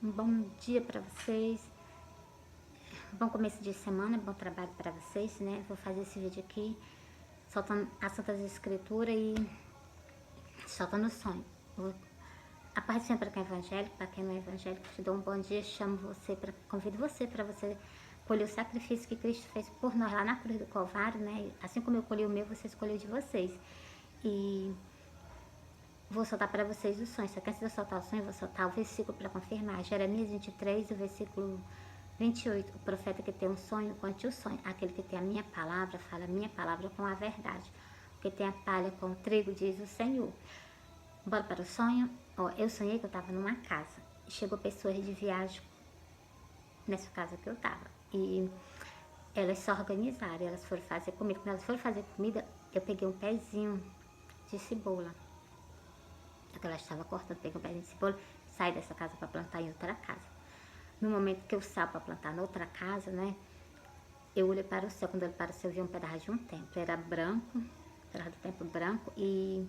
Um bom dia para vocês. Bom começo de semana, bom trabalho para vocês, né? Vou fazer esse vídeo aqui, soltando as Santas Escrituras e soltando o sonho. A paz sempre para quem é evangélico, para quem não é evangélico, te dou um bom dia, convido você para você colher o sacrifício que Cristo fez por nós lá na cruz do Calvário, né? Assim como eu colhi o meu, você escolheu de vocês. E vou soltar para vocês o sonho. Só que antes de eu soltar o sonho, eu vou soltar o versículo para confirmar. Jeremias 23, o versículo 28. O profeta que tem um sonho, conte o sonho. Aquele que tem a minha palavra, fala a minha palavra com a verdade. O que tem a palha com o trigo, diz o Senhor. Bora para o sonho. Ó, eu sonhei que eu estava numa casa. Chegou pessoas de viagem nessa casa que eu estava. E elas se organizaram, elas foram fazer comida. Quando elas foram fazer comida, eu peguei um pezinho de cebola. Que ela estava cortando, peguei um pezinho de cebola, saí dessa casa para plantar em outra casa. No momento que eu saio para plantar na outra casa, né, eu olhei para o céu. Quando eu olhei para o céu, eu vi um pedaço de um templo. Era branco, um pedaço do templo branco e...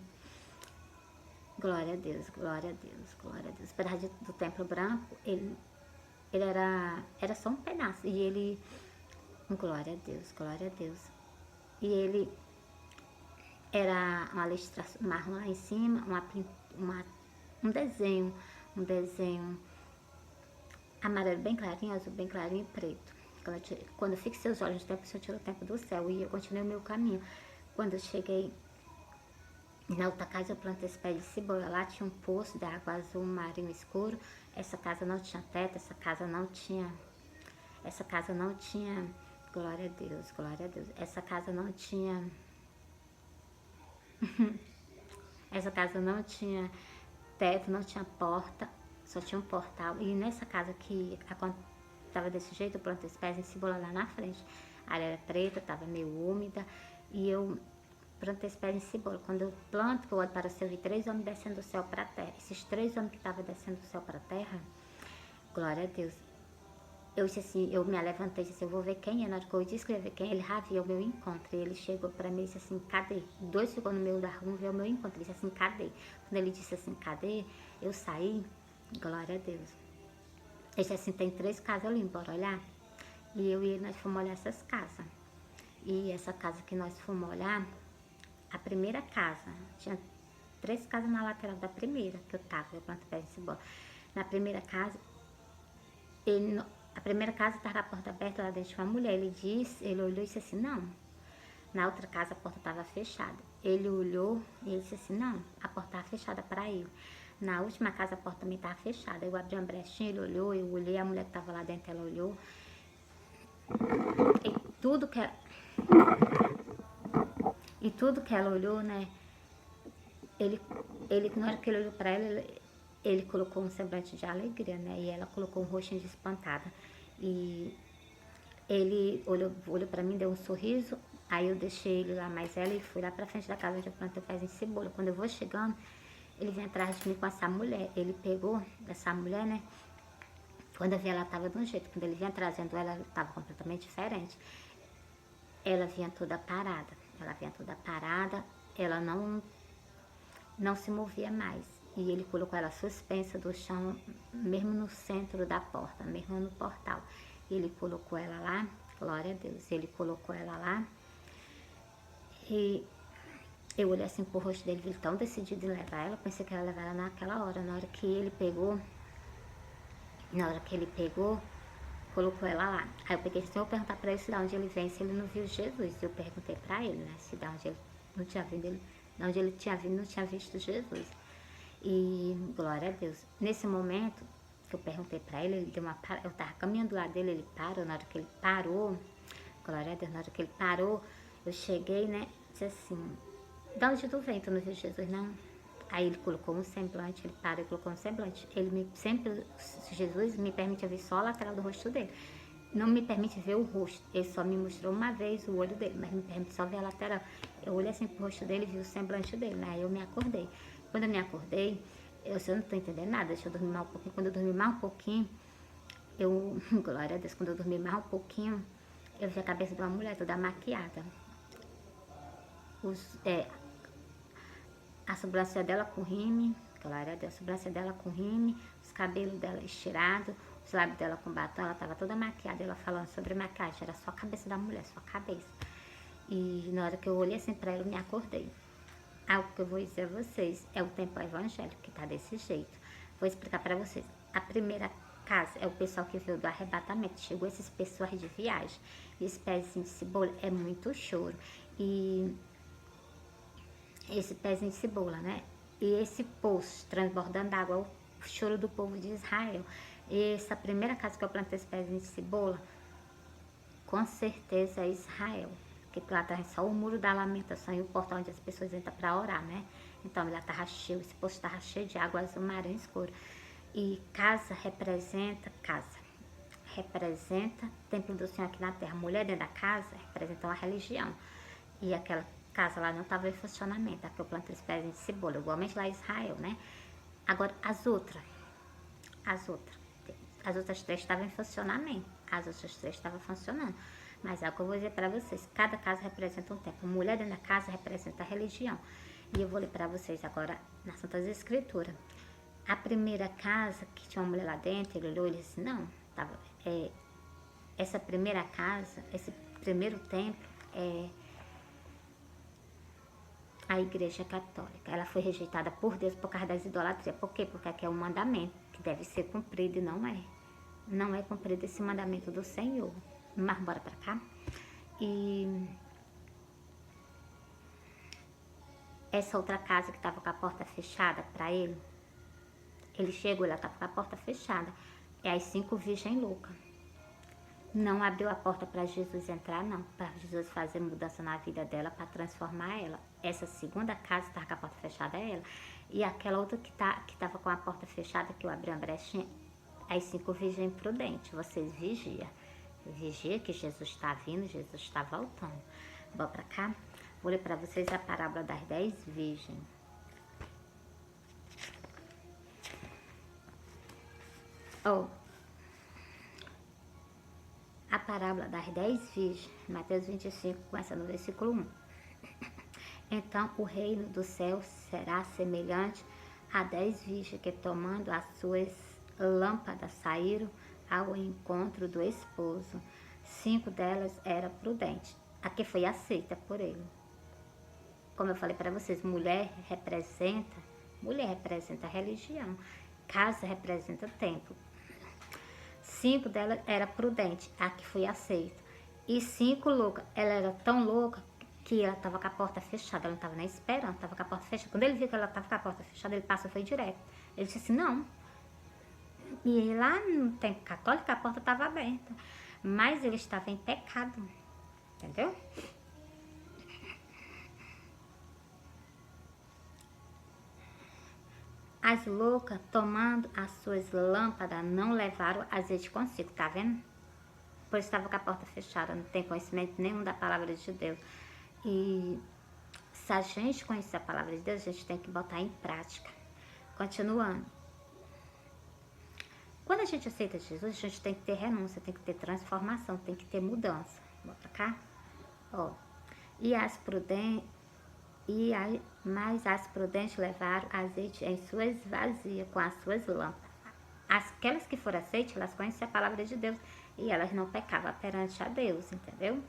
glória a Deus, glória a Deus, glória a Deus. O pedaço do templo branco, ele era só um pedaço. E ele... glória a Deus, glória a Deus. E ele... era uma listração marrom lá em cima, um desenho amarelo bem clarinho, azul bem clarinho e preto. Quando eu fixei os olhos no tempo, eu tirei o tempo do céu e eu continuei o meu caminho. Quando eu cheguei na outra casa, eu plantei esse pé de cebola. Lá tinha um poço de água azul marinho escuro. Essa casa não tinha teto, essa casa não tinha, glória a Deus, glória a Deus. Essa casa não tinha teto, não tinha porta, só tinha um portal. E nessa casa que estava desse jeito, eu plantei os pés em cebola lá na frente. A área era preta, estava meio úmida, e eu plantei os pés em cebola. Quando eu planto, que eu olho para o céu, eu vi 3 homens descendo do céu para a terra. Esses 3 homens que estavam descendo do céu para a terra, glória a Deus. Eu disse assim, eu me levantei e disse assim, eu vou ver quem é. Na hora que eu disse que eu ia ver quem, ele havia o meu encontro. E ele chegou pra mim e disse assim, cadê? 2 ficou no meio da rua, veio o meu encontro. Ele disse assim, cadê? Quando ele disse assim, cadê? Eu saí, glória a Deus. Ele disse assim, tem 3 casas ali, bora olhar? E eu e ele, nós fomos olhar essas casas. E essa casa que nós fomos olhar, a primeira casa, tinha 3 casas na lateral da primeira que eu tava, eu plantei pé de cebola. Na primeira casa, a primeira casa estava a porta aberta, lá dentro tinha uma mulher. Ele olhou e disse assim, não. Na outra casa a porta estava fechada. Ele olhou e ele disse assim, não, a porta estava fechada para ele. Na última casa a porta também estava fechada. Eu abri uma brechinha, ele olhou, eu olhei, a mulher que estava lá dentro, ela olhou. E tudo que ela olhou, né, na hora que ele olhou para ela, ele colocou um semblante de alegria, né? E ela colocou um rostinho de espantada. E ele olhou para mim, deu um sorriso. Aí eu deixei ele lá, mais ela, e fui lá pra frente da casa onde eu plantei o pezinho de cebola. Quando eu vou chegando, ele vem atrás de mim com essa mulher. Ele pegou essa mulher, né? Quando eu vi, ela tava de um jeito. Quando ele vinha trazendo ela tava completamente diferente. Ela vinha toda parada. Ela não se movia mais. E ele colocou ela suspensa do chão, mesmo no centro da porta, mesmo no portal. Ele colocou ela lá, glória a Deus, ele colocou ela lá. E eu olhei assim pro rosto dele, ele tão decidido em levar ela, pensei que ela ia levar ela naquela hora. Na hora que ele pegou, colocou ela lá. Aí eu peguei, se eu perguntar pra ele se de onde ele vem, se ele não viu Jesus. Eu perguntei pra ele, né, se de onde ele não tinha vindo, de onde ele tinha vindo, não tinha visto Jesus. E glória a Deus. Nesse momento que eu perguntei pra ele, ele deu uma parada. Eu tava caminhando do lado dele, ele parou. Na hora que ele parou, glória a Deus, na hora que ele parou, eu cheguei, né, disse assim, de onde tu vem? Tu não viu Jesus, não? Aí ele colocou um semblante, ele parou e colocou um semblante. Jesus me permite ver só a lateral do rosto dele. Não me permite ver o rosto. Ele só me mostrou uma vez o olho dele, mas me permite só ver a lateral. Eu olhei assim pro rosto dele e vi o semblante dele, né? Aí eu me acordei. Quando eu me acordei, eu não tô entendendo nada, deixa eu dormir mais um pouquinho. Quando eu dormi mais um pouquinho, glória a Deus, quando eu dormi mais um pouquinho, eu vi a cabeça de uma mulher toda maquiada. A sobrancelha dela com rime, glória a Deus. A sobrancelha dela com rime, os cabelos dela estirados, os lábios dela com batom, ela tava toda maquiada, ela falando sobre maquiagem, era só a cabeça da mulher, só a cabeça. E na hora que eu olhei assim pra ela, eu me acordei. Algo que eu vou dizer a vocês, é o tempo evangélico que tá desse jeito. Vou explicar pra vocês. A primeira casa é o pessoal que veio do arrebatamento, chegou esses pessoas de viagem. E esse pezinho de cebola é muito choro. E esse pezinho de cebola, né? E esse poço transbordando água, o choro do povo de Israel. Essa primeira casa que eu plantei esse pezinho de cebola, com certeza é Israel. Porque lá tá só o muro da lamentação e o portão onde as pessoas entram para orar, né? Então lá tava cheio, esse poço tava cheio de água azul marinho escuro. E casa representa templo do Senhor aqui na terra. Mulher dentro da casa representa uma religião. E aquela casa lá não estava em funcionamento. Aqui eu plantei esse pezinho de cebola, igualmente lá em Israel, né? Agora, as outras três estavam em funcionamento. As outras três estavam funcionando. Mas é o que eu vou dizer para vocês. Cada casa representa um templo. Mulher dentro da casa representa a religião. E eu vou ler para vocês agora nas Santas Escrituras. A primeira casa, que tinha uma mulher lá dentro, ele olhou e disse, não, essa primeira casa, esse primeiro templo é a Igreja Católica. Ela foi rejeitada por Deus por causa das idolatrias. Por quê? Porque aqui é um mandamento que deve ser cumprido e não é. Não é cumprido esse mandamento do Senhor. Mas bora pra cá. E essa outra casa que estava com a porta fechada para ele, ele chegou, ela estava com a porta fechada. É as 5 virgens loucas. Não abriu a porta para Jesus entrar, não. Para Jesus fazer mudança na vida dela, para transformar ela. Essa segunda casa estava com a porta fechada, é ela. E aquela outra que estava com a porta fechada, que eu abri uma brechinha, as 5 virgens prudentes. Vocês vigia. Vigia que Jesus está vindo, Jesus está voltando. Bora para cá. Vou ler para vocês a parábola das 10 virgens. A parábola das 10 virgens, Mateus 25, começa no versículo 1. Então o reino do céu será semelhante a 10 virgens que, tomando as suas lâmpadas, saíram ao encontro do esposo. 5 delas eram prudentes, a que foi aceita por ele. Como eu falei para vocês, mulher representa a religião, casa representa templo. 5 delas era prudente, a que foi aceita. E 5 louca, ela era tão louca que ela estava com a porta fechada, ela não estava nem esperando, estava com a porta fechada. Quando ele viu que ela estava com a porta fechada, ele passou e foi direto. Ele disse assim, não. E lá no tempo católico a porta estava aberta, mas ele estava em pecado, entendeu? As loucas, tomando as suas lâmpadas, não levaram azeite consigo, tá vendo? Pois estava com a porta fechada, não tem conhecimento nenhum da palavra de Deus. E se a gente conhecer a palavra de Deus, a gente tem que botar em prática. Continuando. Quando a gente aceita Jesus, a gente tem que ter renúncia, tem que ter transformação, tem que ter mudança. Bota cá. Ó. Mas as prudentes levaram azeite em suas vasilhas, com as suas lâmpadas. Aquelas que foram aceitas, elas conheciam a palavra de Deus e elas não pecavam perante a Deus, entendeu?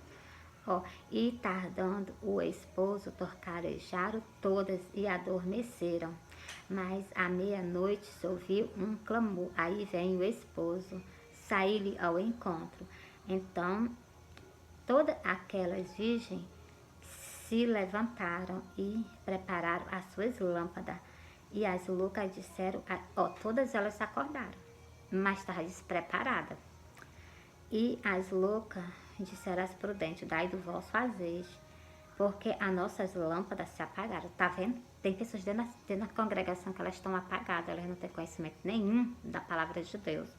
Ó, e tardando o esposo, torcarejaram todas e adormeceram. Mas à meia-noite se ouviu um clamor. Aí vem o esposo, sair-lhe ao encontro. Então, todas aquelas virgens se levantaram e prepararam as suas lâmpadas. E as loucas disseram, todas elas se acordaram, mas estavam despreparadas. E as loucas disseram às prudentes, dai do vosso azeite, porque as nossas lâmpadas se apagaram. Tá vendo? Tem pessoas dentro da congregação que elas estão apagadas, elas não têm conhecimento nenhum da palavra de Deus.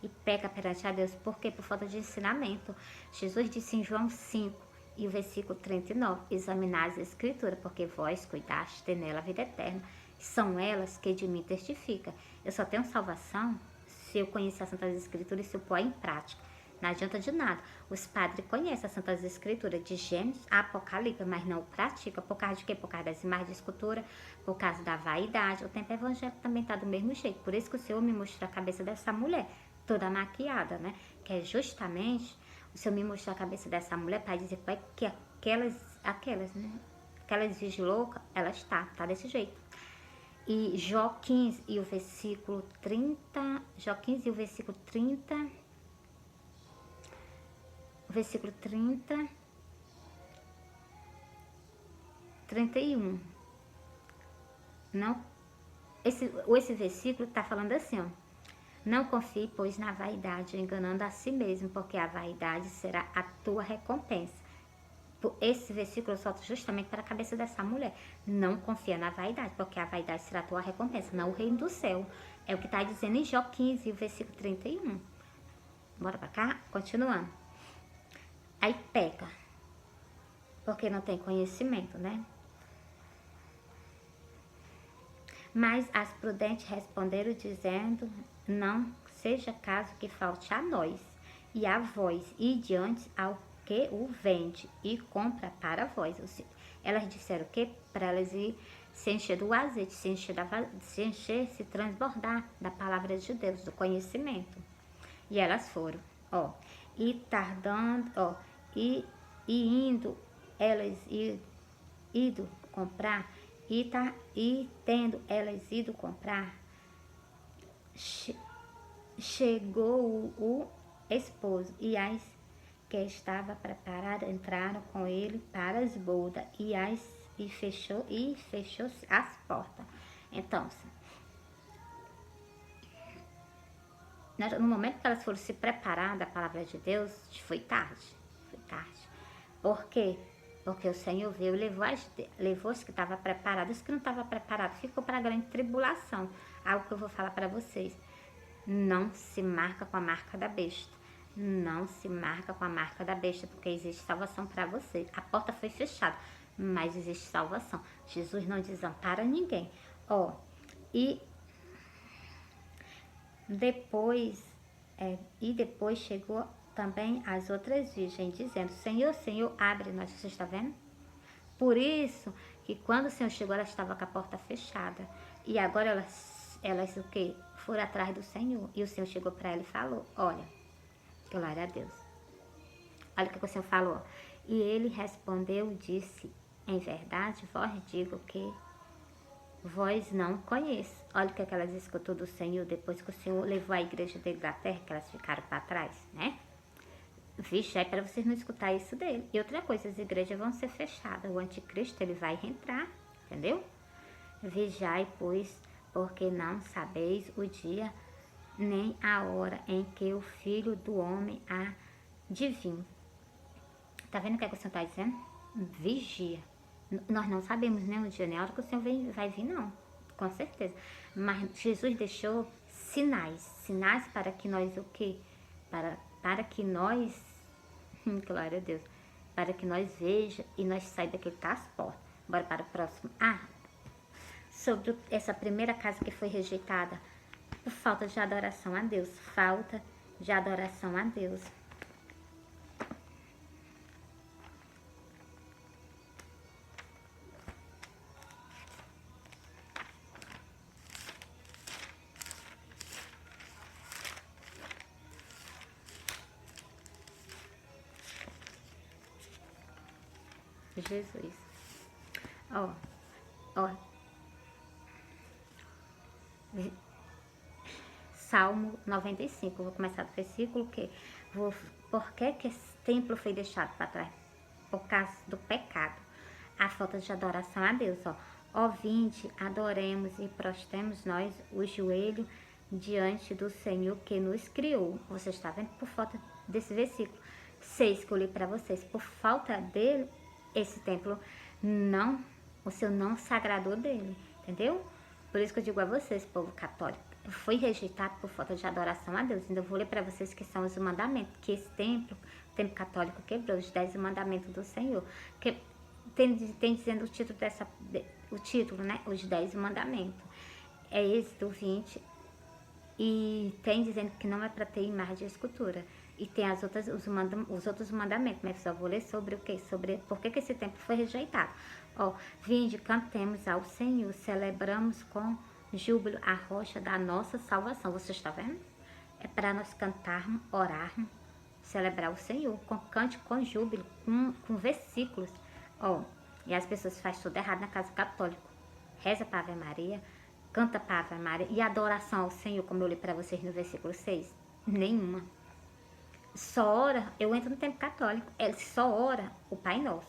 E peca perante a Deus, por quê? Por falta de ensinamento. Jesus disse em João 5, e o versículo 39, examinar as escrituras, porque vós cuidaste ter nela a vida eterna. São elas que de mim testificam. Eu só tenho salvação se eu conhecer as Santas Escrituras e se eu pôr em prática. Não adianta de nada. Os padres conhecem as Santas Escrituras, de Gênesis a Apocalipse, mas não praticam. Por causa de quê? Por causa das imagens de escultura, por causa da vaidade. O tempo evangélico também tá do mesmo jeito. Por isso que o Senhor me mostrou a cabeça dessa mulher, toda maquiada, né? Que é justamente o Senhor me mostrou a cabeça dessa mulher para dizer que aquelas, né? Aquelas virgens loucas, elas tá desse jeito. E Jó 15 e o versículo 30, Jó 15 e o versículo 30, o versículo 30, 31. Não, esse versículo tá falando assim, ó. Não confie, pois, na vaidade, enganando a si mesmo, porque a vaidade será a tua recompensa. Esse versículo eu solto justamente para a cabeça dessa mulher. Não confia na vaidade, porque a vaidade será a tua recompensa, não o reino do céu. É o que está dizendo em Jó 15, o versículo 31. Bora para cá? Continuando. Aí peca, porque não tem conhecimento, né? Mas as prudentes responderam dizendo, não seja caso que falte a nós e a vós, e diante ao que o vende e compra para vós. Elas disseram o quê? Para elas ir se encher do azeite, se encher, se transbordar da palavra de Deus, do conhecimento. E elas foram, ó, e tardando, ó, e indo, elas ido comprar, e tendo elas ido comprar, chegou o esposo, e as que estava preparada entraram com ele para as bodas, e fechou-se as portas. Então, no momento que elas foram se preparar da palavra de Deus, foi tarde. Por quê? Porque o Senhor veio e levou os que estavam preparados, os que não estavam preparados, ficou para a grande tribulação. Algo que eu vou falar para vocês. Não se marca com a marca da besta. Não se marca com a marca da besta, porque existe salvação para você. A porta foi fechada, mas existe salvação. Jesus não desampara ninguém. Ó, e depois chegou também as outras virgens, dizendo, Senhor, Senhor, abre nós. Você está vendo? Por isso que quando o Senhor chegou, ela estava com a porta fechada. E agora elas o quê? Foram atrás do Senhor. E o Senhor chegou para ela e falou, olha, glória a Deus. Olha o que o Senhor falou. E ele respondeu, disse, em verdade, vós digo que vós não conhece. Olha o que elas escutou do Senhor depois que o Senhor levou a igreja da Inglaterra, que elas ficaram para trás, né? Vixe, é para vocês não escutar isso dele. E outra coisa, as igrejas vão ser fechadas. O anticristo, ele vai entrar, entendeu? Vigiai, pois, porque não sabeis o dia nem a hora em que o Filho do Homem há de vir. Tá vendo o que o Senhor está dizendo? Vigia. Nós não sabemos nem o dia nem a hora que o Senhor vai vir, não. Com certeza. Mas Jesus deixou sinais para que nós o quê? Para que nós, glória a Deus, para que nós veja e nós saibamos que ele está às portas. Bora para o próximo. Sobre essa primeira casa que foi rejeitada, por falta de adoração a Deus. Falta de adoração a Deus. Jesus. Ó. Salmo 95. Vou começar do versículo que por que esse templo foi deixado para trás? Por causa do pecado. A falta de adoração a Deus, ó. Ó, vinde, adoremos e prostremos nós o joelho diante do Senhor que nos criou. Você está vendo? Por falta desse versículo 6 que eu li para vocês. Por falta dele, esse templo o Senhor não se agradou dele, entendeu? Por isso que eu digo a vocês, povo católico, foi rejeitado por falta de adoração a Deus. Ainda vou ler para vocês que são os mandamentos, que esse templo, o templo católico quebrou, os 10 mandamentos do Senhor. Que tem dizendo o título, né? Os 10 mandamentos. É Êxodo 20, e tem dizendo que não é para ter imagem de escultura. E tem os outros mandamentos, mas só vou ler sobre o quê? Sobre por que esse templo foi rejeitado. Ó, vinde, cantemos ao Senhor, celebramos com júbilo a rocha da nossa salvação. Você está vendo? É para nós cantarmos, orarmos, celebrar o Senhor, com cântico, com júbilo, com versículos. Ó, e as pessoas fazem tudo errado na casa católica. Reza para a Ave Maria, canta para a Ave Maria. E adoração ao Senhor, como eu li para vocês no versículo 6? Nenhuma. Só ora, eu entro no templo católico, ele só ora o Pai Nosso.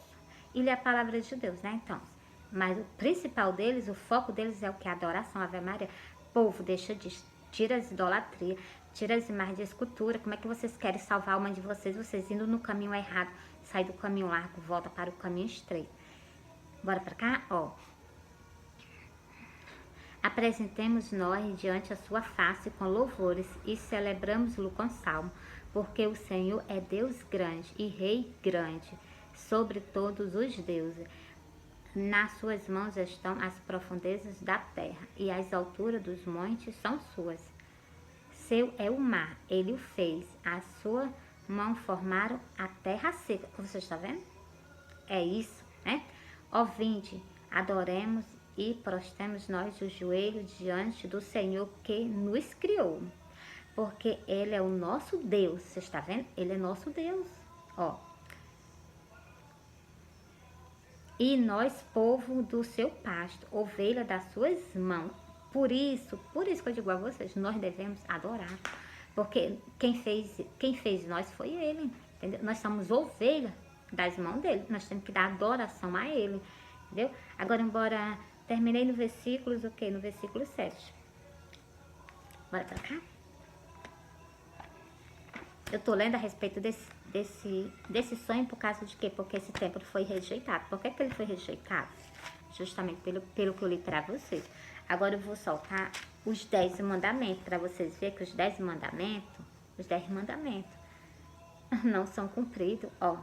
E lê a palavra de Deus, né, então. Mas o principal deles, o foco deles é o que? A adoração à Ave Maria. Povo, deixa disso, tira as idolatrias, tira as imagens de escultura. Como é que vocês querem salvar a alma de vocês? Vocês indo no caminho errado, sai do caminho largo, volta para o caminho estreito. Bora pra cá, ó. Apresentemos nós diante a sua face com louvores e celebramos-lo com salmo, porque o Senhor é Deus grande e Rei grande sobre todos os deuses. Nas suas mãos estão as profundezas da terra e as alturas dos montes são suas. Seu é o mar, ele o fez, a sua mão formaram a terra seca. Você está vendo? É isso, né? Ó, vinde, adoremos e prostemos nós os joelhos diante do Senhor que nos criou. Porque Ele é o nosso Deus. Você está vendo? Ele é nosso Deus. Ó. E nós, povo do seu pasto, ovelha das suas mãos. Por isso que eu digo a vocês, nós devemos adorar. Porque quem fez nós foi Ele. Entendeu? Nós somos ovelha das mãos dele. Nós temos que dar adoração a Ele. Entendeu? Agora, embora terminei no versículo, o quê? No versículo 7. Bora pra cá? Eu tô lendo a respeito desse sonho por causa de quê? Porque esse templo foi rejeitado. Por que ele foi rejeitado? Justamente pelo que eu li para vocês. Agora eu vou soltar os 10 mandamentos para vocês verem que os 10 mandamentos não são cumpridos, ó.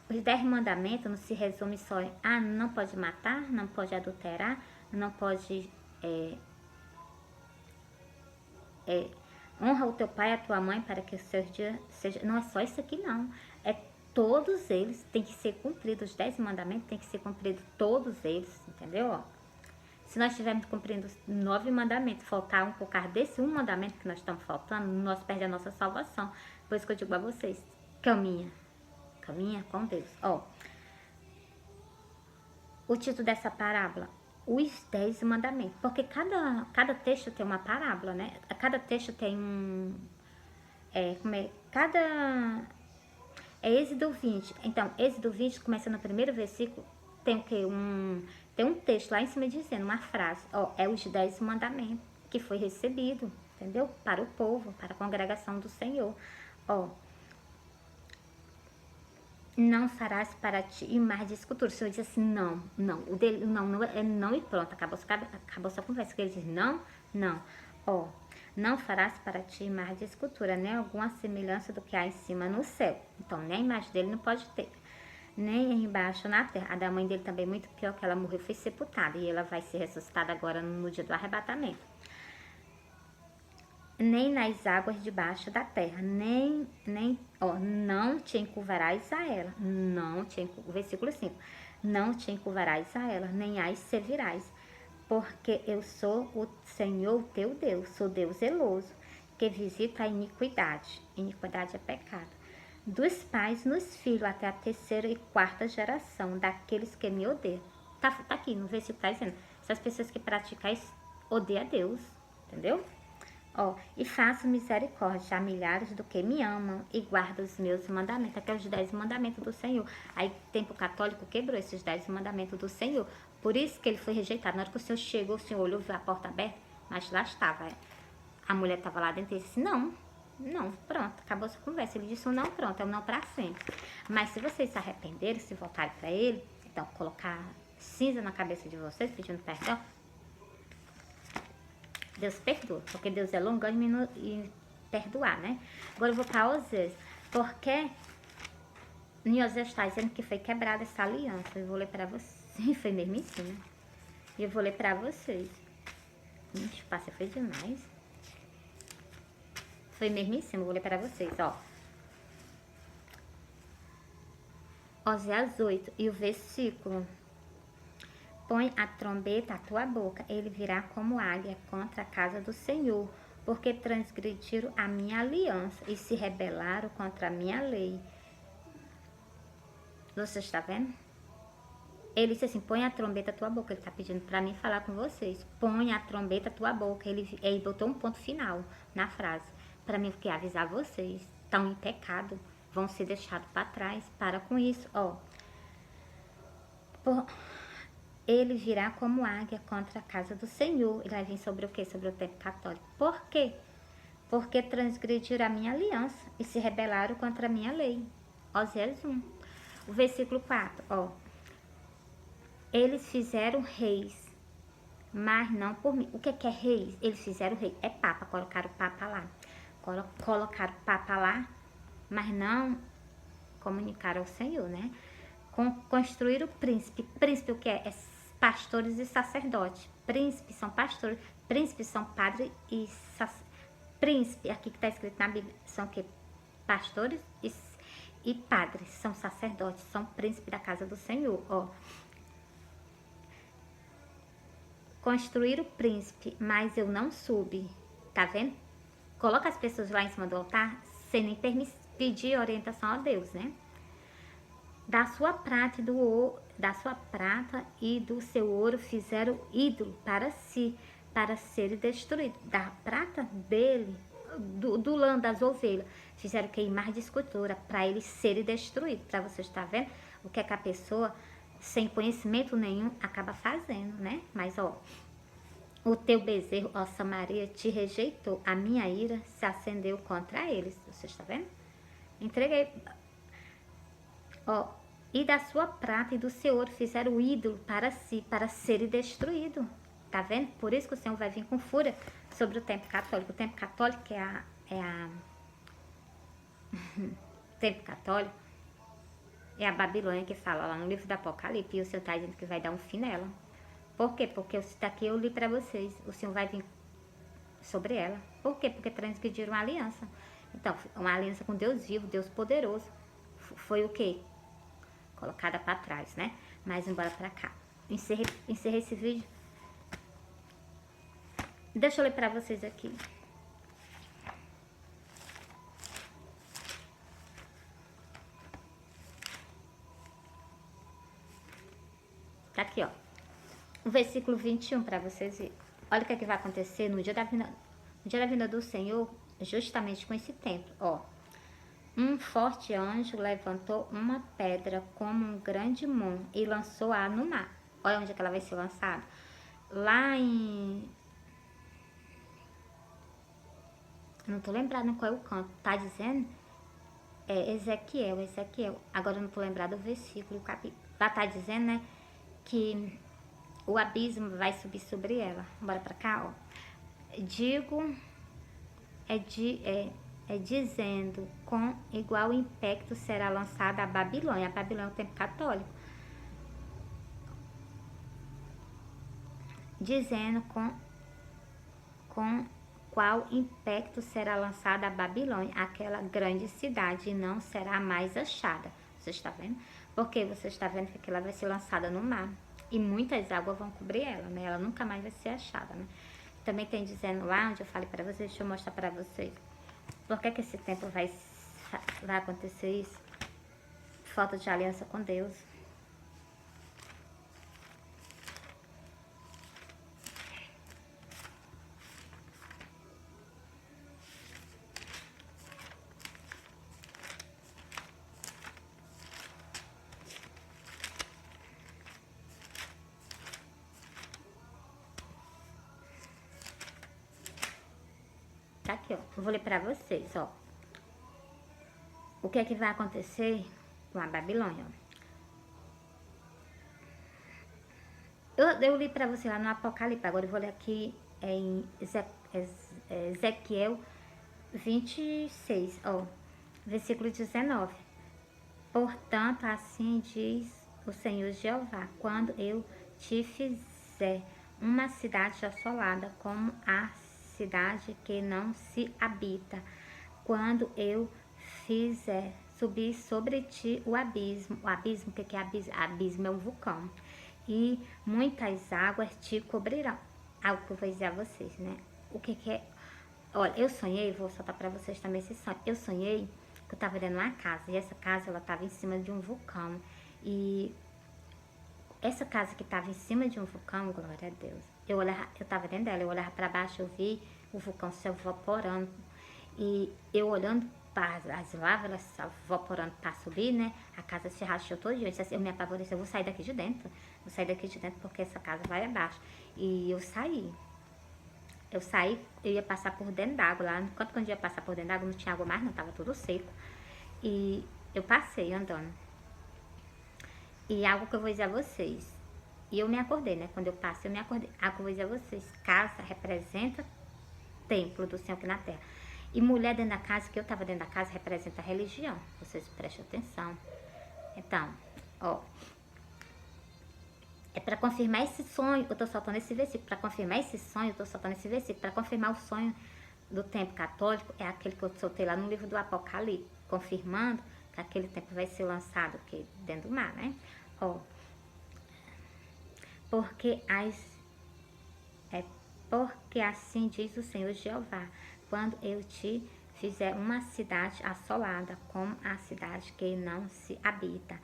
Os 10 mandamentos não se resume só em não pode matar, não pode adulterar, não pode honra o teu pai e a tua mãe para que os seus dias sejam... Não é só isso aqui, não. É todos eles têm que ser cumpridos. Os 10 mandamentos têm que ser cumpridos, todos eles, entendeu? Ó, se nós estivermos cumprindo os 9 mandamentos, faltar um por causa desse um mandamento que nós estamos faltando, nós perdemos a nossa salvação. Por isso que eu digo a vocês, caminha com Deus. Ó, o título dessa parábola, os 10 mandamentos, porque cada texto tem uma parábola, né? Cada texto tem Êxodo 20. Então, Êxodo 20, começa no primeiro versículo, tem o quê? Tem um texto lá em cima dizendo, uma frase, ó, é os 10 mandamentos que foi recebido, entendeu? Para o povo, para a congregação do Senhor. Ó, não farás para ti imagem de escultura. O Senhor diz assim, não. O dele, não é não e pronto. Acabou sua conversa. Ele diz, não. Ó, não farás para ti imagem de escultura, nem alguma semelhança do que há em cima no céu. Então, nem a imagem dele não pode ter. Nem embaixo na terra. A da mãe dele também, muito pior, que ela morreu, foi sepultada. E ela vai ser ressuscitada agora no dia do arrebatamento. Nem nas águas debaixo da terra, não te encurvarás a ela, versículo 5, não te encurvarás a ela, nem as servirás, porque eu sou o Senhor teu Deus, sou Deus zeloso, que visita a iniquidade é pecado, dos pais nos filhos até a 3ª e 4ª geração, daqueles que me odeiam. Tá aqui no versículo, tá dizendo, essas pessoas que praticam isso, odeiam a Deus, entendeu? Ó, e faço misericórdia a milhares do que me amam e guardam os meus mandamentos. Aqui é os 10 mandamentos do Senhor. Aí o tempo católico quebrou esses 10 mandamentos do Senhor. Por isso que ele foi rejeitado. Na hora que o Senhor chegou, o Senhor olhou, viu a porta aberta, mas lá estava. A mulher estava lá dentro e disse, não, pronto, acabou essa conversa. Ele disse, não, pronto, é um não para sempre. Mas se vocês se arrependerem, se voltarem para ele, então colocar cinza na cabeça de vocês, pedindo perdão, Deus perdoa, porque Deus é longânimo e perdoar, né? Agora eu vou para Osés, porque em Osés está dizendo que foi quebrada essa aliança. Eu vou ler para vocês, foi mesmo isso, né? E eu vou ler para vocês. Ixi, passei, foi demais. Foi mesmíssimo, vou ler para vocês, ó. Oséias 8, e o versículo: põe a trombeta à tua boca, ele virá como águia contra a casa do Senhor, porque transgrediram a minha aliança e se rebelaram contra a minha lei. Você está vendo? Ele disse assim, põe a trombeta à tua boca. Ele está pedindo para mim falar com vocês. Põe a trombeta à tua boca. Ele botou um ponto final na frase. Para mim, porque avisar vocês. Estão em pecado. Vão ser deixados para trás. Para com isso, ó. Ele virá como águia contra a casa do Senhor. Ele vai vir sobre o quê? Sobre o tempo católico. Por quê? Porque transgrediram a minha aliança e se rebelaram contra a minha lei. Oséias 1. O versículo 4, ó. Eles fizeram reis, mas não por mim. O que é reis? Eles fizeram rei. É papa, colocaram o papa lá. Colocaram o papa lá, mas não comunicaram ao Senhor, né? Construíram o príncipe. Príncipe o que é? É pastores e sacerdotes. Príncipes são pastores, príncipes são padres e príncipe, aqui que está escrito na Bíblia, são o que? Pastores e padres, são sacerdotes, são príncipes da casa do Senhor, ó. Construir o príncipe, mas eu não subi, tá vendo? Coloca as pessoas lá em cima do altar, sem nem pedir orientação a Deus, né? Da sua prata e do seu ouro fizeram ídolo para si, para ser destruído. Da prata dele, do lã das ovelhas, fizeram queimar de escultura para ele ser destruído. Para você estar vendo o que é que a pessoa, sem conhecimento nenhum, acaba fazendo, né? Mas, ó, o teu bezerro, ó Samaria, te rejeitou. A minha ira se acendeu contra eles. Você está vendo? Entreguei. Ó, e da sua prata e do seu ouro fizeram o ídolo para si, para ser destruído. Tá vendo? Por isso que o Senhor vai vir com fúria sobre o templo católico. O templo católico o templo católico é a Babilônia que fala lá no livro do Apocalipse. E o Senhor está dizendo que vai dar um fim nela. Por quê? Porque aqui eu li para vocês. O Senhor vai vir sobre ela. Por quê? Porque transgrediram uma aliança. Então, uma aliança com Deus vivo, Deus poderoso. Foi o quê? Colocada para trás, né? Mas embora para cá. Encerrei esse vídeo. Deixa eu ler para vocês aqui. Tá aqui, ó. O versículo 21 para vocês verem. Olha o que, é que vai acontecer no dia da vinda do Senhor, justamente com esse templo, ó. Um forte anjo levantou uma pedra como um grande monte e lançou-a no mar. Olha onde é que ela vai ser lançada. Lá em... não tô lembrada qual é o canto. Tá dizendo? É Ezequiel. Agora eu não tô lembrada do versículo, capítulo. Lá tá dizendo, né? Que o abismo vai subir sobre ela. Bora pra cá, ó. Dizendo, com igual impacto será lançada a Babilônia. A Babilônia é o templo católico. Dizendo com qual impacto será lançada a Babilônia, aquela grande cidade, e não será mais achada. Você está vendo? Porque você está vendo que ela vai ser lançada no mar. E muitas águas vão cobrir ela, né? Ela nunca mais vai ser achada, né? Também tem dizendo lá, onde eu falei para vocês, deixa eu mostrar para vocês. Por que esse tempo vai acontecer isso? Falta de aliança com Deus. Tá aqui, ó. Eu vou ler pra vocês, ó. O que é que vai acontecer com a Babilônia, ó. Eu li pra você lá no Apocalipse. Agora eu vou ler aqui em Ezequiel 26, ó. Versículo 19. Portanto, assim diz o Senhor Jeová, quando eu te fizer uma cidade assolada como a cidade que não se habita, quando eu fizer subir sobre ti o abismo. O abismo, o que é abismo? Abismo é um vulcão. E muitas águas te cobrirão. Algo que eu vou dizer a vocês, né? O que é? Olha, eu sonhei, vou soltar pra vocês também esse sonho. Eu sonhei que eu tava dentro de uma casa, e essa casa, ela tava em cima de um vulcão. E essa casa que tava em cima de um vulcão, glória a Deus, eu tava dentro dela, eu olhava pra baixo, eu vi o vulcão se evaporando. E eu olhando para as lavas, elas se evaporando para subir, né? A casa se rachou todo dia. Eu me apavorei, eu vou sair daqui de dentro. Vou sair daqui de dentro porque essa casa vai abaixo. E eu saí. Eu ia passar por dentro d'água lá. Enquanto que eu ia passar por dentro d'água, não tinha água mais, não, tava tudo seco. E eu passei andando. E algo que eu vou dizer a vocês. E eu me acordei, né? Quando eu passei, eu me acordei. Algo que eu vou dizer a vocês. Casa representa templo do Senhor aqui na terra. E mulher dentro da casa, que eu tava dentro da casa, representa a religião. Vocês prestem atenção. Então, ó. É para confirmar esse sonho, eu tô soltando esse versículo. Para confirmar esse sonho, eu tô soltando esse versículo. Para confirmar o sonho do tempo católico, é aquele que eu soltei lá no livro do Apocalipse. Confirmando que aquele tempo vai ser lançado aqui dentro do mar, né? Ó. Porque assim diz o Senhor Jeová, quando eu te fizer uma cidade assolada, como a cidade que não se habita,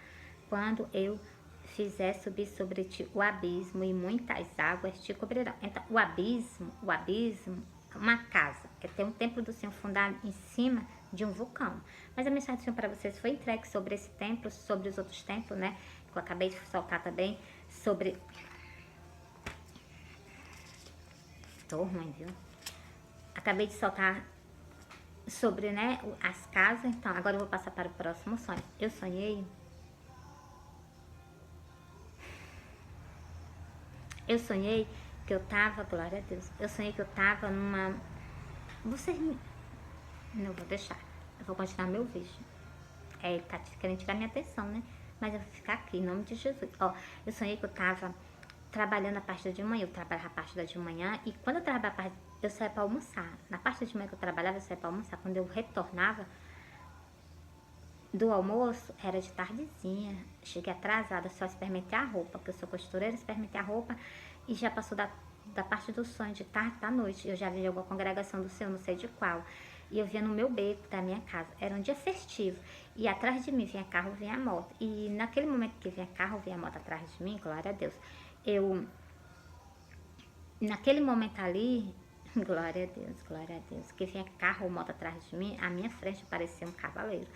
quando eu fizer subir sobre ti o abismo e muitas águas te cobrirão. Então, o abismo, uma casa, que tem um templo do Senhor fundado em cima de um vulcão. Mas a mensagem do Senhor para vocês foi entregue sobre esse templo, sobre os outros templos, né? Que eu acabei de soltar também, sobre... Tô ruim, viu? Acabei de soltar sobre, né, as casas. Então, agora eu vou passar para o próximo sonho. Eu sonhei que eu tava, glória a Deus, eu sonhei que eu tava numa... Vocês me... Não vou deixar, eu vou continuar meu vídeo. Tá querendo tirar minha atenção, né? Mas eu vou ficar aqui, em nome de Jesus. Ó, eu sonhei que eu tava trabalhando a parte de manhã, eu trabalhava a parte de manhã, e quando eu trabalhava a parte, eu saía para almoçar. Na parte de manhã que eu trabalhava, eu saía para almoçar. Quando eu retornava do almoço, era de tardezinha. Cheguei atrasada, só experimentei a roupa, porque eu sou costureira, experimentei a roupa, e já passou da parte do sonho de tarde da noite. Eu já vi alguma congregação do Senhor, não sei de qual. E eu via no meu beco da minha casa. Era um dia festivo. E atrás de mim vinha carro, vinha moto. E naquele momento que vinha carro, vinha moto atrás de mim, glória a Deus. Naquele momento ali, glória a Deus, que vinha carro ou moto atrás de mim, a minha frente parecia um cavaleiro.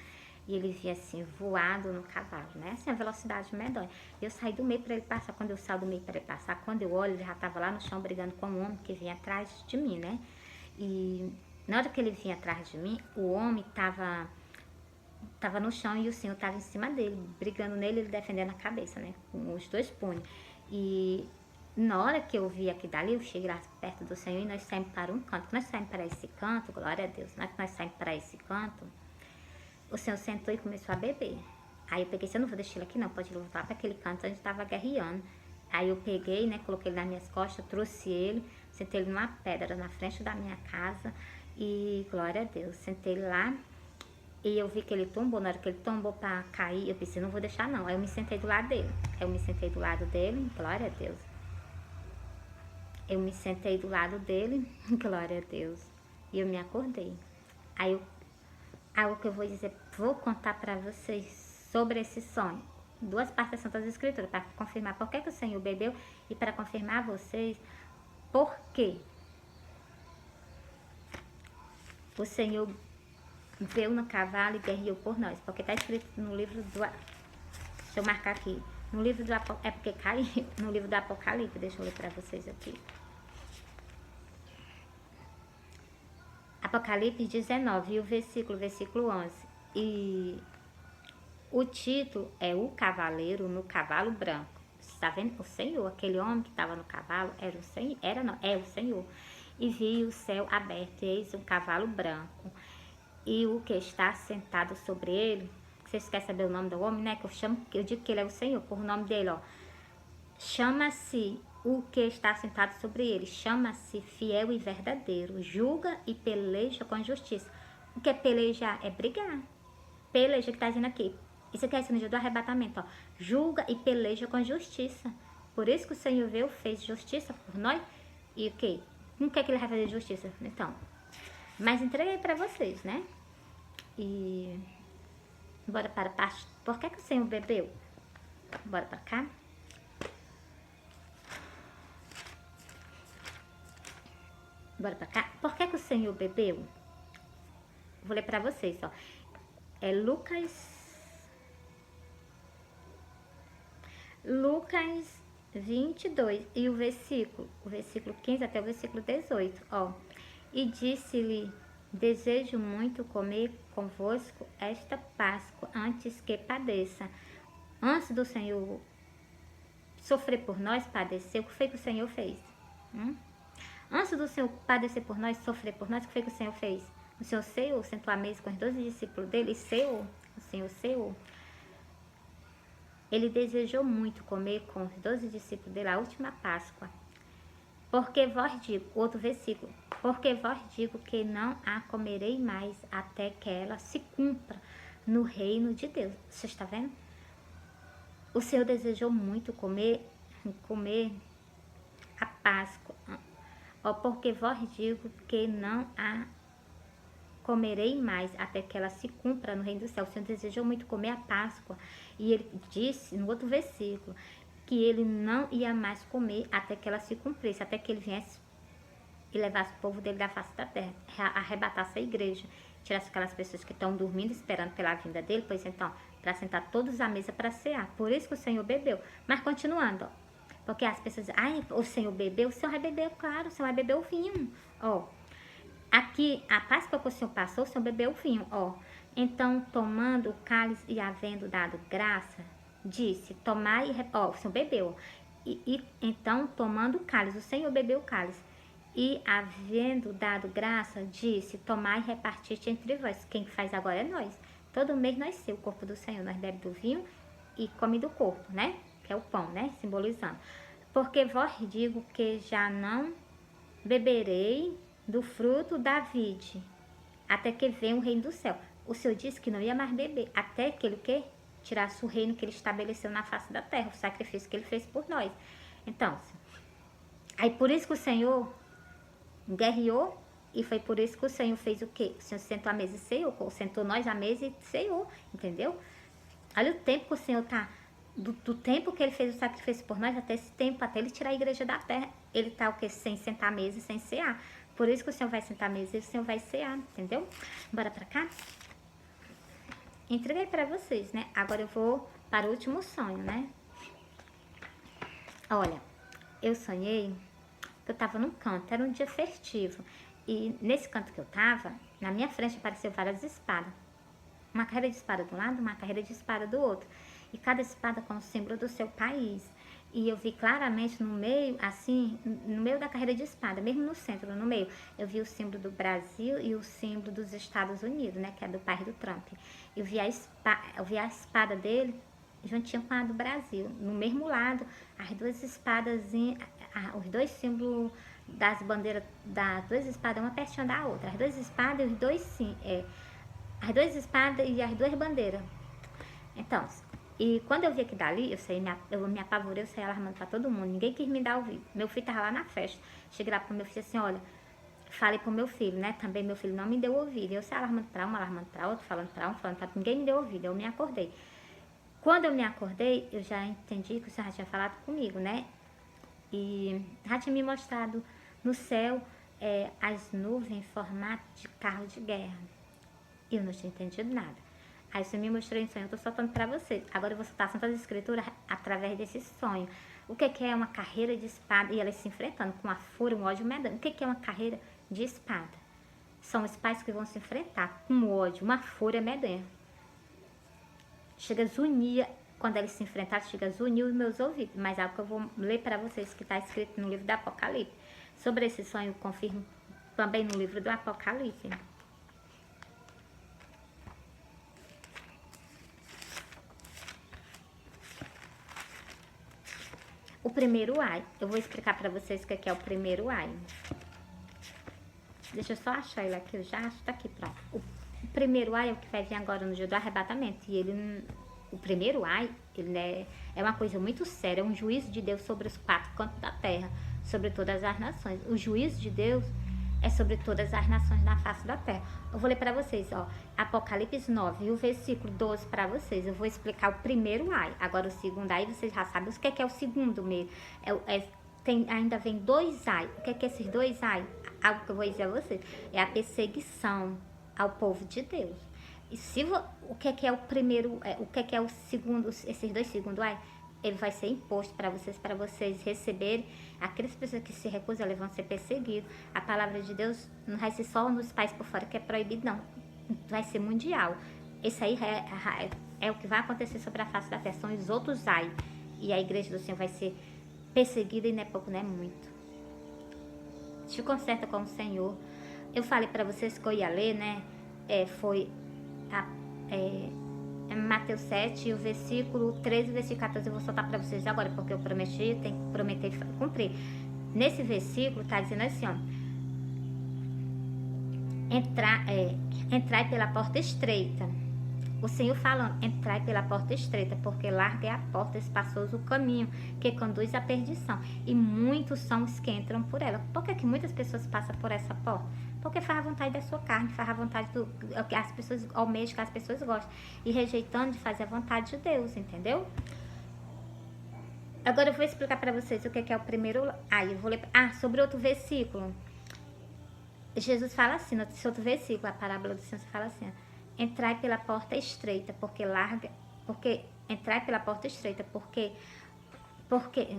E ele vinha assim, voado no cavalo, né? Assim, a velocidade medonha. Eu saí do meio para ele passar. Quando eu saio do meio para ele passar, quando eu olho, ele já estava lá no chão brigando com um homem que vinha atrás de mim, né? E na hora que ele vinha atrás de mim, o homem tava no chão e o Senhor tava em cima dele, brigando nele, ele defendendo a cabeça, né? Com os dois punhos. E na hora que eu vi aqui dali, eu cheguei lá perto do Senhor e nós saímos para um canto. Nós saímos para esse canto, glória a Deus, nós saímos para esse canto, o Senhor sentou e começou a beber. Aí eu peguei, eu não vou deixar ele aqui não, pode voltar para aquele canto onde estava guerreando. Aí eu peguei, né, coloquei ele nas minhas costas, trouxe ele, sentei ele numa pedra na frente da minha casa e, glória a Deus, sentei ele lá e eu vi que ele tombou. Na hora que ele tombou para cair, eu pensei, não vou deixar não. Aí eu me sentei do lado dele. Glória a Deus. Eu me sentei do lado dele, glória a Deus, e eu me acordei. Aí algo que eu vou dizer, vou contar para vocês sobre esse sonho. Duas partes das Santas Escrituras, para confirmar por que o Senhor bebeu e para confirmar a vocês por que o Senhor veio no cavalo e guerreou por nós. Porque está escrito no livro do... Deixa eu marcar aqui. No livro do Apocalipse, é porque caiu no livro do Apocalipse, deixa eu ler para vocês aqui. Apocalipse 19, e o versículo 11. E o título é O Cavaleiro no Cavalo Branco. Você está vendo? O Senhor, aquele homem que estava no cavalo, era o Senhor, é o Senhor. E vi o céu aberto, e eis um cavalo branco. E o que está sentado sobre ele, vocês querem saber o nome do homem, né? Que eu digo que ele é o Senhor, por nome dele, ó. Chama-se o que está sentado sobre ele. Chama-se fiel e verdadeiro. Julga e peleja com justiça. O que é pelejar? É brigar. Peleja que está dizendo aqui. Isso aqui é no dia do arrebatamento. Ó. Julga e peleja com justiça. Por isso que o Senhor veio, fez justiça por nós. E o quê? Com o que é que ele vai fazer justiça? Então, mas entreguei para vocês, né? E bora para a parte. Por que o Senhor bebeu? Bora para cá. Bora pra cá. Por que o Senhor bebeu? Vou ler pra vocês, ó. É Lucas 22. E o versículo 15 até o versículo 18, ó. E disse-lhe: desejo muito comer convosco esta Páscoa antes que padeça. Antes do Senhor sofrer por nós, padecer, o que foi que o Senhor fez? Antes do Senhor padecer por nós, sofrer por nós, o que foi que o Senhor fez? O Senhor ceou, sentou à mesa com os 12 discípulos dele e ceou. O Senhor ceou. Ele desejou muito comer com os 12 discípulos dele a última Páscoa. Porque vós digo, outro versículo, porque vós digo que não a comerei mais até que ela se cumpra no reino de Deus. Você está vendo? O Senhor desejou muito comer a Páscoa. Porque vós digo que não a comerei mais até que ela se cumpra no reino do céu. O Senhor desejou muito comer a Páscoa. E ele disse no outro versículo que ele não ia mais comer até que ela se cumprisse, até que ele viesse e levasse o povo dele da face da terra, arrebatasse a igreja, tirasse aquelas pessoas que estão dormindo esperando pela vinda dele, pois então, para sentar todos à mesa para cear. Por isso que o Senhor bebeu. Mas continuando, ó, porque as pessoas dizem, ai, o Senhor bebeu, o Senhor vai beber, claro, o Senhor vai beber o vinho, ó. Aqui, a Páscoa que o Senhor passou, o Senhor bebeu o vinho, ó. Então, tomando o cálice e havendo dado graça, disse, tomai, ó, o Senhor bebeu. Então, tomando o cálice, o Senhor bebeu o cálice. E havendo dado graça, disse, tomai e repartiste entre vós. Quem faz agora é nós. Todo mês nós ser o corpo do Senhor, nós bebe do vinho e come do corpo, né? Que é o pão, né? Simbolizando. Porque vós digo que já não beberei do fruto da vide, até que venha o reino do céu. O Senhor disse que não ia mais beber, até que ele o quê? Tirasse o reino que ele estabeleceu na face da terra, o sacrifício que ele fez por nós. Então, aí por isso que o Senhor guerreou, e foi por isso que o Senhor fez o quê? O Senhor sentou à mesa e ceou, sentou nós à mesa e ceou, entendeu? Olha o tempo que o Senhor tá, do tempo que ele fez o sacrifício por nós, até esse tempo, até ele tirar a igreja da terra, ele tá o quê? Sem sentar à mesa e sem cear. Por isso que o Senhor vai sentar à mesa e o Senhor vai cear, entendeu? Bora pra cá? Entreguei pra vocês, né? Agora eu vou para o último sonho, né? Olha, eu sonhei que eu tava num canto, era um dia festivo. E nesse canto que eu tava, na minha frente apareceu várias espadas. Uma carreira de espada de um lado, uma carreira de espada do outro. E cada espada com o símbolo do seu país. E eu vi claramente no meio, assim, no meio da carreira de espada, mesmo no centro, no meio, eu vi o símbolo do Brasil e o símbolo dos Estados Unidos, né, que é do pai do Trump. Eu vi a espada dele juntinho com a do Brasil. No mesmo lado, as duas espadas, os dois símbolos das bandeiras, das duas espadas, uma pertinho da outra. As duas espadas e os dois as duas espadas e as duas bandeiras. Então, e quando eu vi aqui dali, eu me apavorei, eu saí alarmando pra todo mundo. Ninguém quis me dar ouvido. Meu filho tava lá na festa. Cheguei lá pro meu filho assim, olha, falei pro meu filho, né? Também meu filho não me deu ouvido. Eu saí alarmando pra um, alarmando pra outro, falando pra um, falando pra outro. Ninguém me deu ouvido. Eu me acordei. Quando eu me acordei, eu já entendi que o Senhor já tinha falado comigo, né? E já tinha me mostrado no céu as nuvens em formato de carro de guerra. E eu não tinha entendido nada. Aí você me mostrou em sonho, eu tô soltando pra vocês. Agora eu vou soltar Santas Escrituras através desse sonho. O que é uma carreira de espada? E elas se enfrentando com a fúria, um ódio medonho. O que é uma carreira de espada? São os pais que vão se enfrentar com ódio, uma fúria medonha. Chega a zunir, quando eles se enfrentaram, chega a zunir os meus ouvidos. Mas é o que eu vou ler para vocês, que está escrito no livro do Apocalipse. Sobre esse sonho, eu confirmo também no livro do Apocalipse. o primeiro ai. Eu vou explicar pra vocês o que é o primeiro ai. Deixa eu só achar ele aqui, eu já acho, tá aqui, pronto. O primeiro ai é o que vai vir agora no dia do arrebatamento. E ele, o primeiro ai, ele é uma coisa muito séria, é um juízo de Deus sobre os 4 cantos da terra, sobre todas as nações. O juízo de Deus é sobre todas as nações na face da terra. Eu vou ler para vocês, ó, Apocalipse 9, e o versículo 12 para vocês. Eu vou explicar o primeiro ai. Agora o segundo ai, vocês já sabem o que é o segundo mesmo. Ainda vem 2 ai. O que é esses 2 ai? Algo que eu vou dizer a vocês. É a perseguição ao povo de Deus. E o que é o primeiro, o que é o segundo, esses 2 segundos ai? Ele vai ser imposto para vocês receberem. Aquelas pessoas que se recusam, eles vão ser perseguidos. A palavra de Deus não vai ser só nos países por fora que é proibido, não. Vai ser mundial. Esse aí é o que vai acontecer sobre a face da terra. São os outros ai. E a igreja do Senhor vai ser perseguida e não é pouco, não é muito. Se conserta com o Senhor. Eu falei para vocês que eu ia ler, né? Foi Mateus 7, o versículo 13 e o versículo 14. Eu vou soltar para vocês agora, porque eu prometi, tenho que prometer e cumprir. Nesse versículo está dizendo assim, ó. Entrai pela porta estreita. O Senhor falando, entrai pela porta estreita, porque larga é a porta, espaçoso o caminho que conduz à perdição. E muitos são os que entram por ela. Por que muitas pessoas passam por essa porta? Porque faz a vontade da sua carne, faz a vontade do que as pessoas almejam, que as pessoas gostam. E rejeitando de fazer a vontade de Deus, entendeu? Agora eu vou explicar para vocês o que é o primeiro. Eu vou ler. Sobre outro versículo. Jesus fala assim, nesse outro versículo, a parábola do Senhor fala assim, entrai pela porta estreita, entrai pela porta estreita, porque,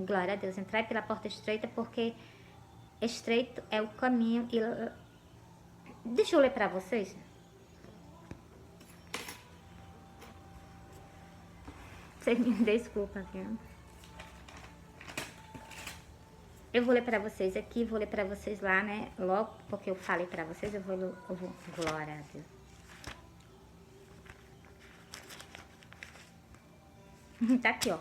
glória a Deus, entrai pela porta estreita, porque estreito é o caminho e... Deixa eu ler para vocês. Vocês me desculpem, viu? Eu vou ler para vocês aqui, vou ler para vocês lá, né? Logo, porque eu falei para vocês, eu vou... Glória a Deus. Tá aqui, ó.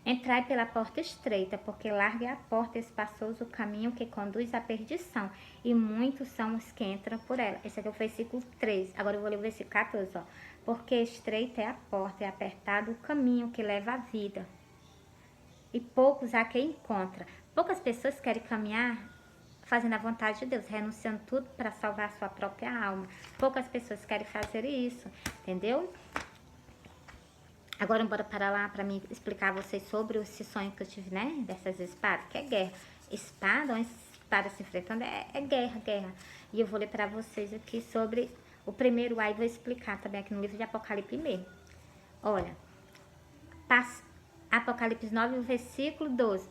Entrai pela porta estreita, porque larga é a porta, espaçoso o caminho que conduz à perdição, e muitos são os que entram por ela. Esse aqui é o versículo 13. Agora eu vou ler o versículo 14, ó. Porque estreita é a porta, e apertado o caminho que leva à vida, e poucos há quem encontra. Poucas pessoas querem caminhar fazendo a vontade de Deus, renunciando tudo para salvar a sua própria alma. Poucas pessoas querem fazer isso, entendeu? Agora bora parar lá para mim explicar a vocês sobre esse sonho que eu tive, né? Dessas espadas, que é guerra. Espada, uma espada se enfrentando, é guerra. E eu vou ler para vocês aqui sobre o primeiro ai, vou explicar também aqui no livro de Apocalipse mesmo. Olha, Apocalipse 9, versículo 12.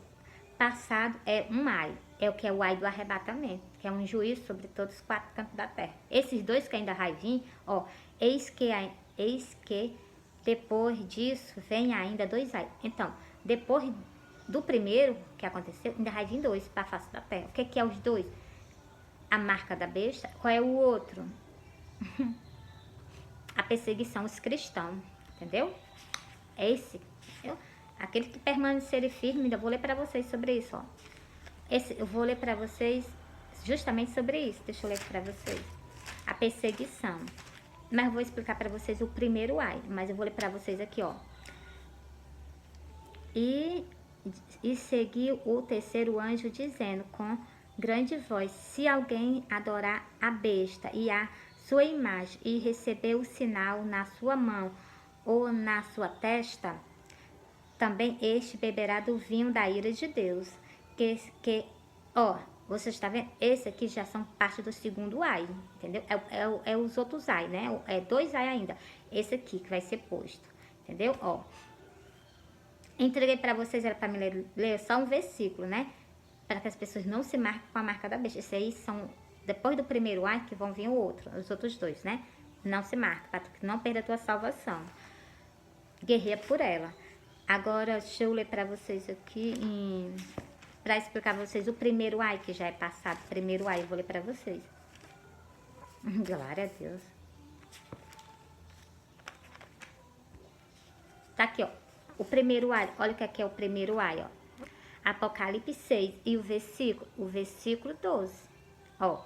Passado é um ai, é o que é o ai do arrebatamento, que é um juízo sobre todos os 4 cantos da terra. Esses 2 que ainda vai vir, ó, eis que depois disso, vem ainda 2 ai. Então, depois do primeiro que aconteceu, ainda vai vir 2 para a face da terra. O que é os 2? A marca da besta. Qual é o outro? A perseguição aos cristãos. Entendeu? É esse. Entendeu? Aquele que permanecerem firme, eu vou ler para vocês sobre isso, ó. Eu vou ler para vocês justamente sobre isso. Deixa eu ler para vocês. A perseguição. Mas eu vou explicar para vocês o primeiro ai. Mas eu vou ler para vocês aqui, ó. E seguiu o terceiro anjo dizendo com grande voz: se alguém adorar a besta e a sua imagem e receber o sinal na sua mão ou na sua testa, também este beberá do vinho da ira de Deus. Você está vendo? Esse aqui já são parte do segundo ai, entendeu? É os outros ai, né? É 2 ai ainda. Esse aqui que vai ser posto, entendeu? Ó. Entreguei para vocês, era para me ler só um versículo, né? Para que as pessoas não se marquem com a marca da besta. Esses aí são, depois do primeiro ai, que vão vir o outro, os outros 2, né? Não se marca, para que não perda a tua salvação. Guerreia por ela. Agora, deixa eu ler para vocês aqui, para explicar para vocês o primeiro ai, que já é passado. Primeiro ai, eu vou ler para vocês. Glória a Deus. Tá aqui, ó. O primeiro ai, olha o que é o primeiro ai, ó. Apocalipse 6 e o versículo 12. Ó.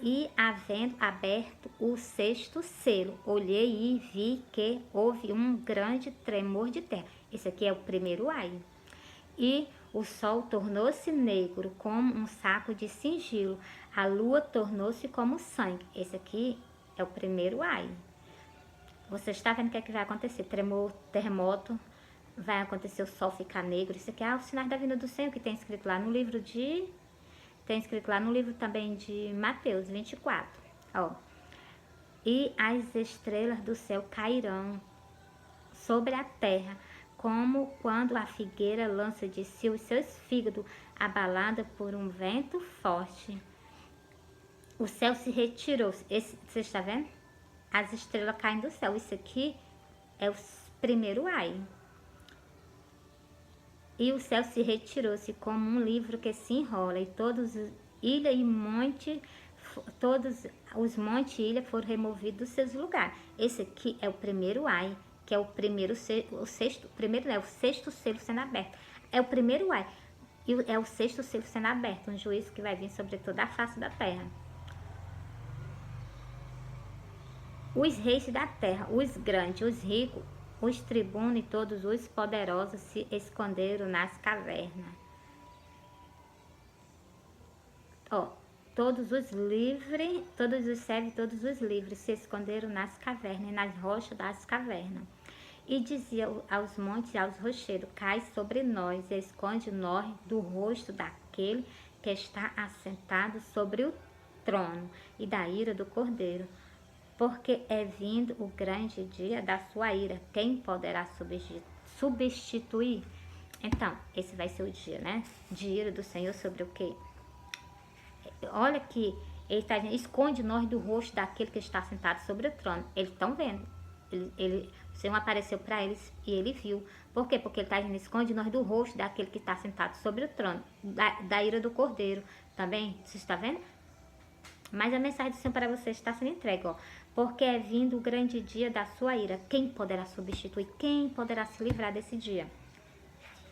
E havendo aberto o sexto selo, olhei e vi que houve um grande tremor de terra. Esse aqui é o primeiro ai. E o sol tornou-se negro como um saco de sigilo. A lua tornou-se como sangue. Esse aqui é o primeiro ai. Você está vendo o que é que vai acontecer? Tremor, terremoto, vai acontecer o sol ficar negro. Isso aqui é o sinal da vinda do Senhor, que tem escrito lá no livro de... Tem escrito lá no livro também de Mateus 24. Ó. E as estrelas do céu cairão sobre a terra, como quando a figueira lança de si os seus fígados, abalada por um vento forte. O céu se retirou. Você está vendo? As estrelas caem do céu. Isso aqui é o primeiro ai. E o céu se retirou-se como um livro que se enrola, e todos ilha e monte, todos os montes e ilha foram removidos dos seus lugares. Esse aqui é o primeiro ai, que é o primeiro, o sexto selo sendo aberto. É o primeiro ai, e é o sexto selo sendo aberto, um juízo que vai vir sobre toda a face da terra. Os reis da terra, os grandes, os ricos, os tribunos e todos os poderosos se esconderam nas cavernas. Ó, todos os livres, todos os servos, todos os livres se esconderam nas cavernas e nas rochas das cavernas. E dizia aos montes e aos rochedos: cai sobre nós e esconde nós do rosto daquele que está assentado sobre o trono e da ira do cordeiro. Porque é vindo o grande dia da sua ira. Quem poderá substituir? Então, esse vai ser o dia, né? De ira do Senhor sobre o quê? Olha que ele está dizendo, esconde nós do rosto daquele que está sentado sobre o trono. Eles estão vendo. O Senhor apareceu para eles e ele viu. Por quê? Porque ele está dizendo, esconde nós do rosto daquele que está sentado sobre o trono. Da ira do cordeiro. Também, você está vendo? Mas a mensagem do Senhor para você está sendo entregue, ó. Porque é vindo o grande dia da sua ira. Quem poderá substituir? Quem poderá se livrar desse dia?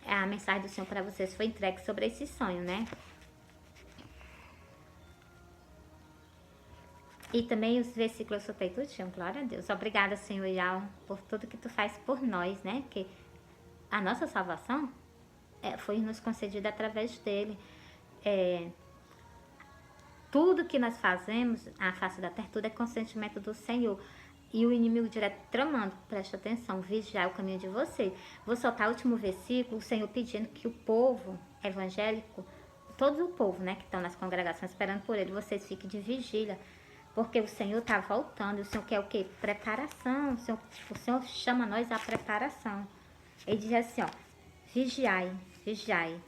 A mensagem do Senhor para vocês foi entregue sobre esse sonho, né? E também os versículos eu soltei tudinho, glória a Deus. Obrigada, Senhor Yahweh, por tudo que Tu faz por nós, né? Que a nossa salvação foi nos concedida através dEle. Tudo que nós fazemos, a face da terra, tudo é consentimento do Senhor. E o inimigo direto tramando, preste atenção, vigiar o caminho de vocês. Vou soltar o último versículo, o Senhor pedindo que o povo evangélico, todo o povo, né, que estão nas congregações esperando por ele, vocês fiquem de vigília. Porque o Senhor está voltando. O Senhor quer o quê? Preparação. O Senhor chama nós à preparação. Ele diz assim, ó. Vigiai, vigiai.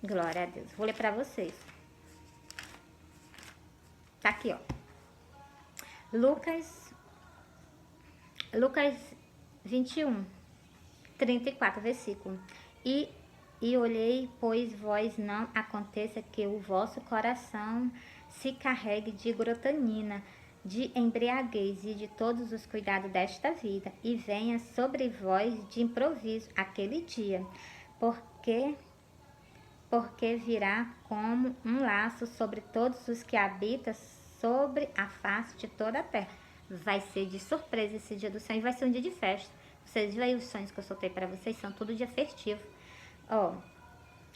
Glória a Deus. Vou ler para vocês. Tá aqui, ó. Lucas 21, 34, versículo. E olhei, pois vós não aconteça que o vosso coração se carregue de grotanina, de embriaguez e de todos os cuidados desta vida, e venha sobre vós de improviso aquele dia, porque virá como um laço sobre todos os que habitam sobre a face de toda a terra. Vai ser de surpresa esse dia do Senhor, e vai ser um dia de festa. Vocês viram aí os sonhos que eu soltei para vocês, são tudo dia festivo. Ó,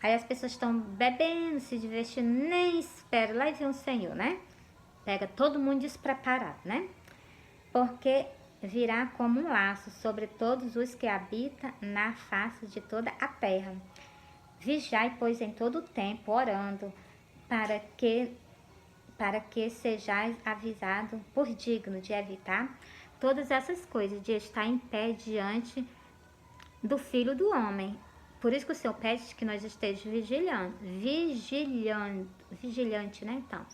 aí as pessoas estão bebendo, se divertindo, nem espera lá e vê um Senhor, né? Pega todo mundo despreparado, né? Porque virá como um laço sobre todos os que habitam na face de toda a terra. Vigiai, pois, em todo o tempo, orando, para que sejais avisado por digno de evitar todas essas coisas, de estar em pé diante do Filho do Homem. Por isso que o Senhor pede que nós estejamos vigilante, né? Então,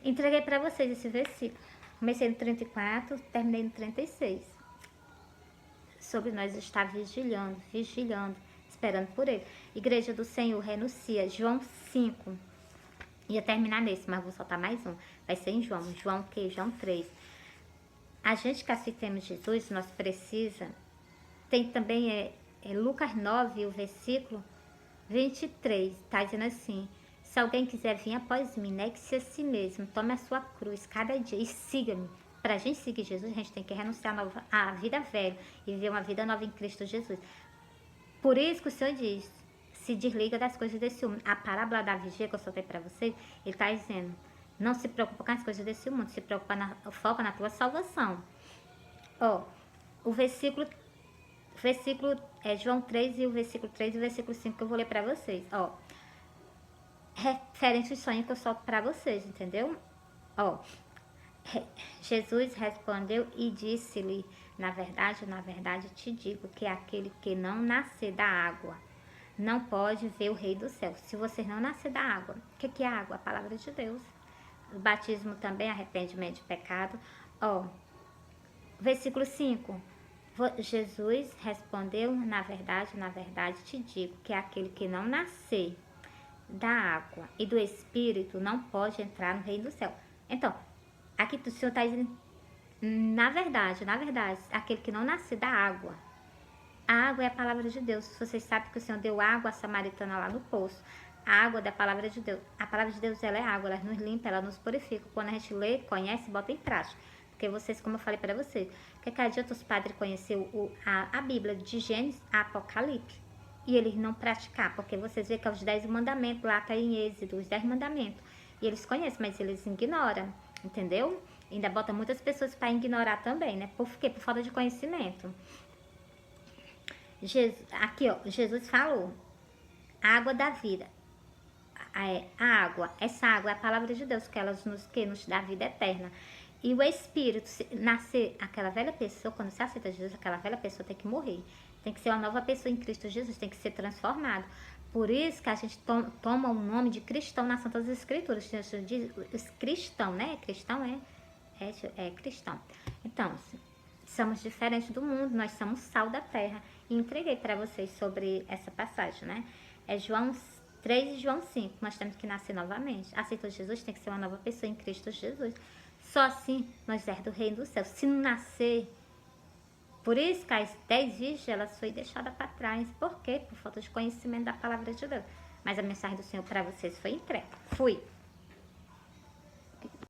entreguei para vocês esse versículo. Comecei no 34, terminei no 36. Sobre nós estar vigilando, esperando por Ele. Igreja do Senhor, renuncia. João 5. Ia terminar nesse, mas vou soltar mais um. Vai ser em João. João o quê? João 3. A gente que aceitamos Jesus, nós precisa... Tem também Lucas 9, o versículo 23, está dizendo assim: se alguém quiser vir após mim, negue-se a si mesmo, tome a sua cruz cada dia e siga-me. Para a gente seguir Jesus, a gente tem que renunciar à vida velha e viver uma vida nova em Cristo Jesus. Por isso que o Senhor diz, se desliga das coisas desse mundo. A parábola da vigia que eu soltei para vocês, ele está dizendo, não se preocupa com as coisas desse mundo, se preocupa foca na tua salvação. Ó, o versículo é João 3 e o versículo 3 e o versículo 5 que eu vou ler para vocês. Ó, referente ao sonho que eu solto para vocês, entendeu? Ó, Jesus respondeu e disse-lhe, na verdade te digo que aquele que não nascer da água não pode ver o Rei do Céu. Se você não nascer da água, o que é água? A palavra de Deus. O batismo também, arrependimento de pecado. Ó, versículo 5. Jesus respondeu, na verdade te digo que aquele que não nascer da água e do Espírito não pode entrar no Reino do Céu. Então, aqui o Senhor está dizendo, na verdade, aquele que não nascer da água. A água é a palavra de Deus. Vocês sabem que o Senhor deu água à samaritana lá no poço. A água da palavra de Deus. A palavra de Deus, ela é água, ela nos limpa, ela nos purifica. Quando a gente lê, conhece, bota em prática. Porque vocês, como eu falei para vocês, que adianta os padres conhecer a Bíblia de Gênesis a Apocalipse e eles não praticar, porque vocês veem que é os 10 mandamentos, lá está em Êxodo, os 10 mandamentos. E eles conhecem, mas eles ignoram, entendeu? Ainda bota muitas pessoas para ignorar também, né? Por quê? Por falta de conhecimento. Aqui, ó, Jesus falou, a água da vida. A água, essa água é a palavra de Deus, que nos dá a vida eterna. E o Espírito, nascer aquela velha pessoa, quando você aceita Jesus, aquela velha pessoa tem que morrer. Tem que ser uma nova pessoa em Cristo Jesus, tem que ser transformado. Por isso que a gente toma o nome de cristão nas Santas Escrituras. Jesus diz cristão, né? Cristão é cristão. Então, somos diferentes do mundo, nós somos sal da terra. E entreguei para vocês sobre essa passagem, né? É João 3 e João 5. Nós temos que nascer novamente. Aceitou Jesus, tem que ser uma nova pessoa em Cristo Jesus. Só assim nós é do reino do céu. Se não nascer, por isso que as 10 virgens elas foi deixada para trás. Por quê? Por falta de conhecimento da palavra de Deus. Mas a mensagem do Senhor para vocês foi entregue. Fui.